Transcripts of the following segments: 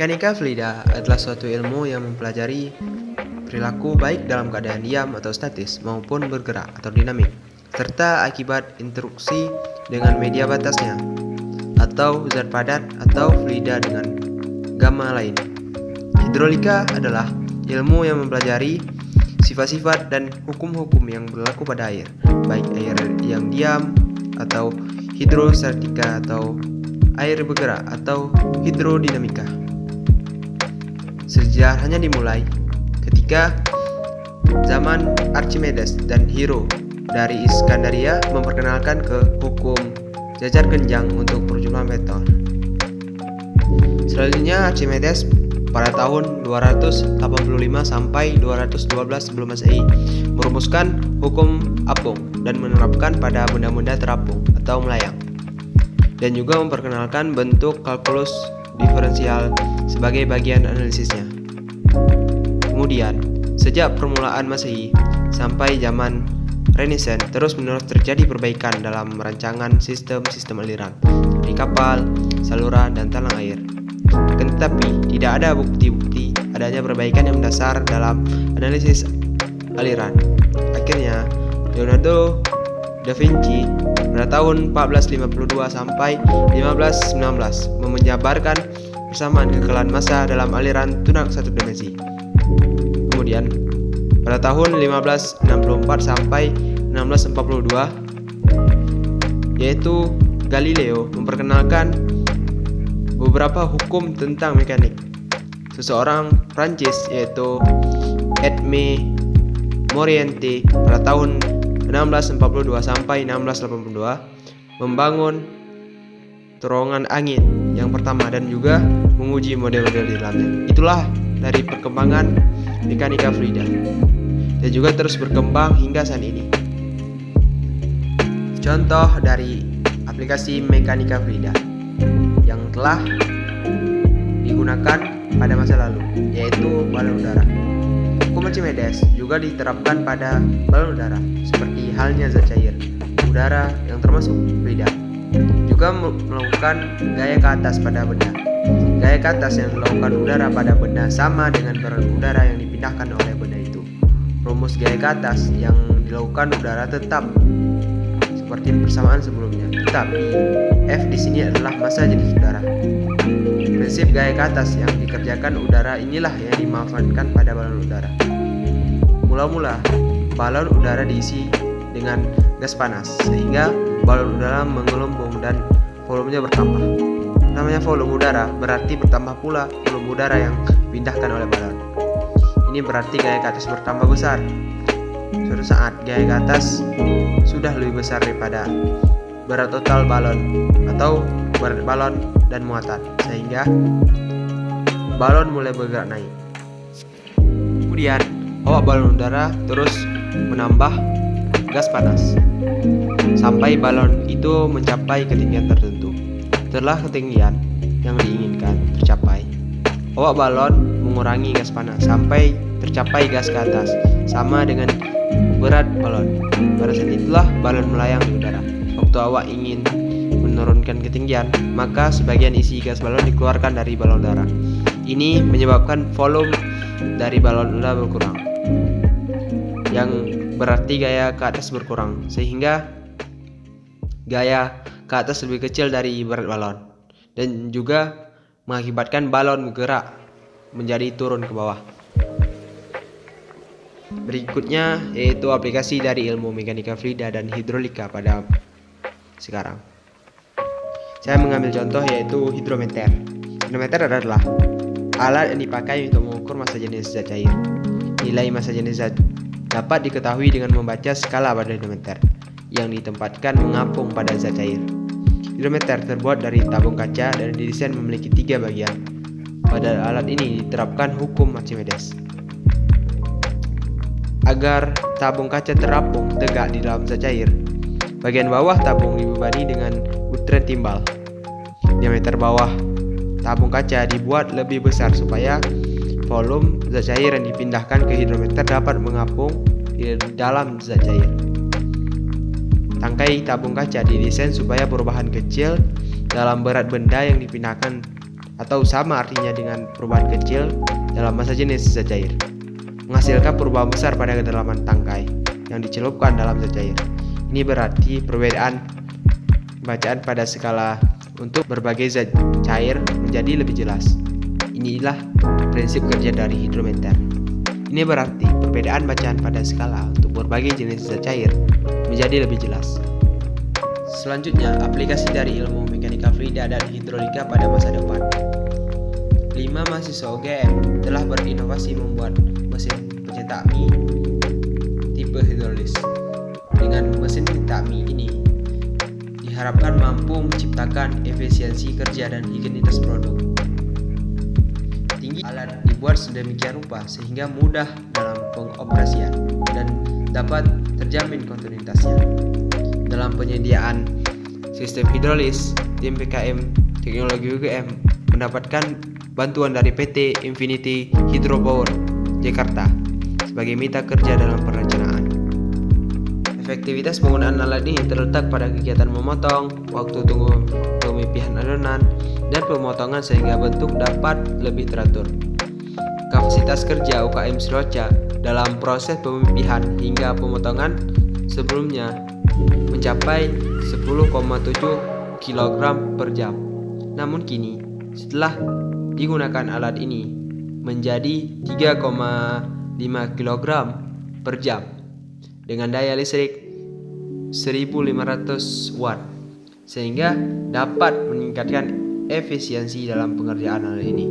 Mekanika fluida adalah suatu ilmu yang mempelajari perilaku baik dalam keadaan diam atau statis maupun bergerak atau dinamik, serta akibat interaksi dengan media batasnya, atau zat padat atau fluida dengan gamma lain. Hidrolika adalah ilmu yang mempelajari sifat-sifat dan hukum-hukum yang berlaku pada air, baik air yang diam atau hidrostatika atau air bergerak atau hidrodinamika. Sejarahnya dimulai ketika zaman Archimedes dan Hero dari Iskandaria memperkenalkan ke hukum jajar genjang untuk perjumlahan vektor. Selanjutnya Archimedes pada tahun 285 sampai 212 sebelum Masehi merumuskan hukum apung dan menerapkan pada benda-benda terapung atau melayang, dan juga memperkenalkan bentuk kalkulus diferensial sebagai bagian analisisnya. Kemudian, sejak permulaan Masehi sampai zaman Renaissance terus-menerus terjadi perbaikan dalam rancangan sistem-sistem aliran seperti kapal, saluran, dan talang air. Tetapi tidak ada bukti-bukti adanya perbaikan yang mendasar dalam analisis aliran. Akhirnya, Leonardo da Vinci pada tahun 1452 sampai 1519 menjabarkan persamaan kekekalan massa dalam aliran tunak satu dimensi. Kemudian, pada tahun 1564 sampai 1642, yaitu Galileo memperkenalkan beberapa hukum tentang mekanik. Seseorang Prancis yaitu Edme Moriente pada tahun 1642 sampai 1682 membangun terowongan angin yang pertama dan juga menguji model-model di dalamnya. Itulah dari perkembangan mekanika fluida dan juga terus berkembang hingga saat ini. Contoh dari aplikasi mekanika fluida yang telah digunakan pada masa lalu yaitu balon udara. Hukum Archimedes juga diterapkan pada balon udara seperti halnya zat cair udara yang termasuk fluida. Juga melakukan gaya ke atas pada benda. Gaya ke atas yang dilakukan udara pada benda sama dengan berat udara yang dipindahkan oleh benda itu. Rumus gaya ke atas yang dilakukan udara tetap seperti persamaan sebelumnya, tetapi F di sini adalah massa jenis udara. Prinsip gaya ke atas yang dikerjakan udara inilah yang dimanfaatkan pada balon udara. Mula-mula, balon udara diisi dengan gas panas, sehingga balon udara menggelembung dan volumenya bertambah. Namanya volume udara berarti bertambah pula volume udara yang dipindahkan oleh balon. Ini berarti gaya ke atas bertambah besar. Suatu saat gaya ke atas sudah lebih besar daripada berat total balon atau berat balon dan muatan, sehingga balon mulai bergerak naik. Kemudian awak balon udara terus menambah gas panas sampai balon itu mencapai ketinggian tertentu. Setelah ketinggian yang diinginkan tercapai, awak balon mengurangi gas panas sampai tercapai gas ke atas sama dengan berat balon. Pada saat itulah balon melayang di udara. Waktu awak ingin menurunkan ketinggian, maka sebagian isi gas balon dikeluarkan dari balon udara. Ini menyebabkan volume dari balon udara berkurang, yang berarti gaya ke atas berkurang, sehingga gaya ke atas lebih kecil dari berat balon, dan juga mengakibatkan balon bergerak menjadi turun ke bawah. Berikutnya yaitu aplikasi dari ilmu mekanika fluida dan hidrolika pada sekarang. Saya mengambil contoh yaitu hidrometer. Hidrometer adalah alat yang dipakai untuk mengukur massa jenis zat cair. Nilai massa jenis zat dapat diketahui dengan membaca skala pada hidrometer yang ditempatkan mengapung pada zat cair. Hidrometer terbuat dari tabung kaca dan didesain memiliki 3 bagian. Pada alat ini diterapkan hukum Archimedes. Agar tabung kaca terapung tegak di dalam zat cair, bagian bawah tabung dibebani dengan butiran timbal. Diameter bawah tabung kaca dibuat lebih besar supaya volume zat cair yang dipindahkan ke hidrometer dapat mengapung di dalam zat cair. Tangkai tabung kaca didesain supaya perubahan kecil dalam berat benda yang dipindahkan atau sama artinya dengan perubahan kecil dalam massa jenis zat cair, menghasilkan perubahan besar pada kedalaman tangkai yang dicelupkan dalam zat cair. Ini berarti perbedaan bacaan pada skala untuk berbagai zat cair menjadi lebih jelas. Inilah prinsip kerja dari hidrometer. Ini berarti perbedaan bacaan pada skala untuk berbagai jenis zat cair menjadi lebih jelas. Selanjutnya, aplikasi dari ilmu mekanika fluida dan hidrolika pada masa depan. 5 mahasiswa UGM telah berinovasi membuat mesin pencetak mie tipe hidrolis. Dengan mesin pencetak mie ini diharapkan mampu menciptakan efisiensi kerja dan higienitas produk tinggi. Alat dibuat sedemikian rupa sehingga mudah dalam pengoperasian dan dapat terjamin kontinuitasnya. Dalam penyediaan sistem hidrolis, tim PKM Teknologi UGM mendapatkan bantuan dari PT Infinity Hydropower Jakarta sebagai mitra kerja dalam perencanaan. Efektivitas penggunaan alat ini terletak pada kegiatan memotong, waktu tunggu pemipihan adonan, dan pemotongan sehingga bentuk dapat lebih teratur. Kapasitas kerja UKM Siloca dalam proses pemipihan hingga pemotongan sebelumnya mencapai 10,7 kg per jam. Namun kini setelah digunakan alat ini menjadi 3,5 kg per jam dengan daya listrik 1500 watt sehingga dapat meningkatkan efisiensi dalam pengerjaan alat ini.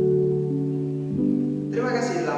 Terima kasih.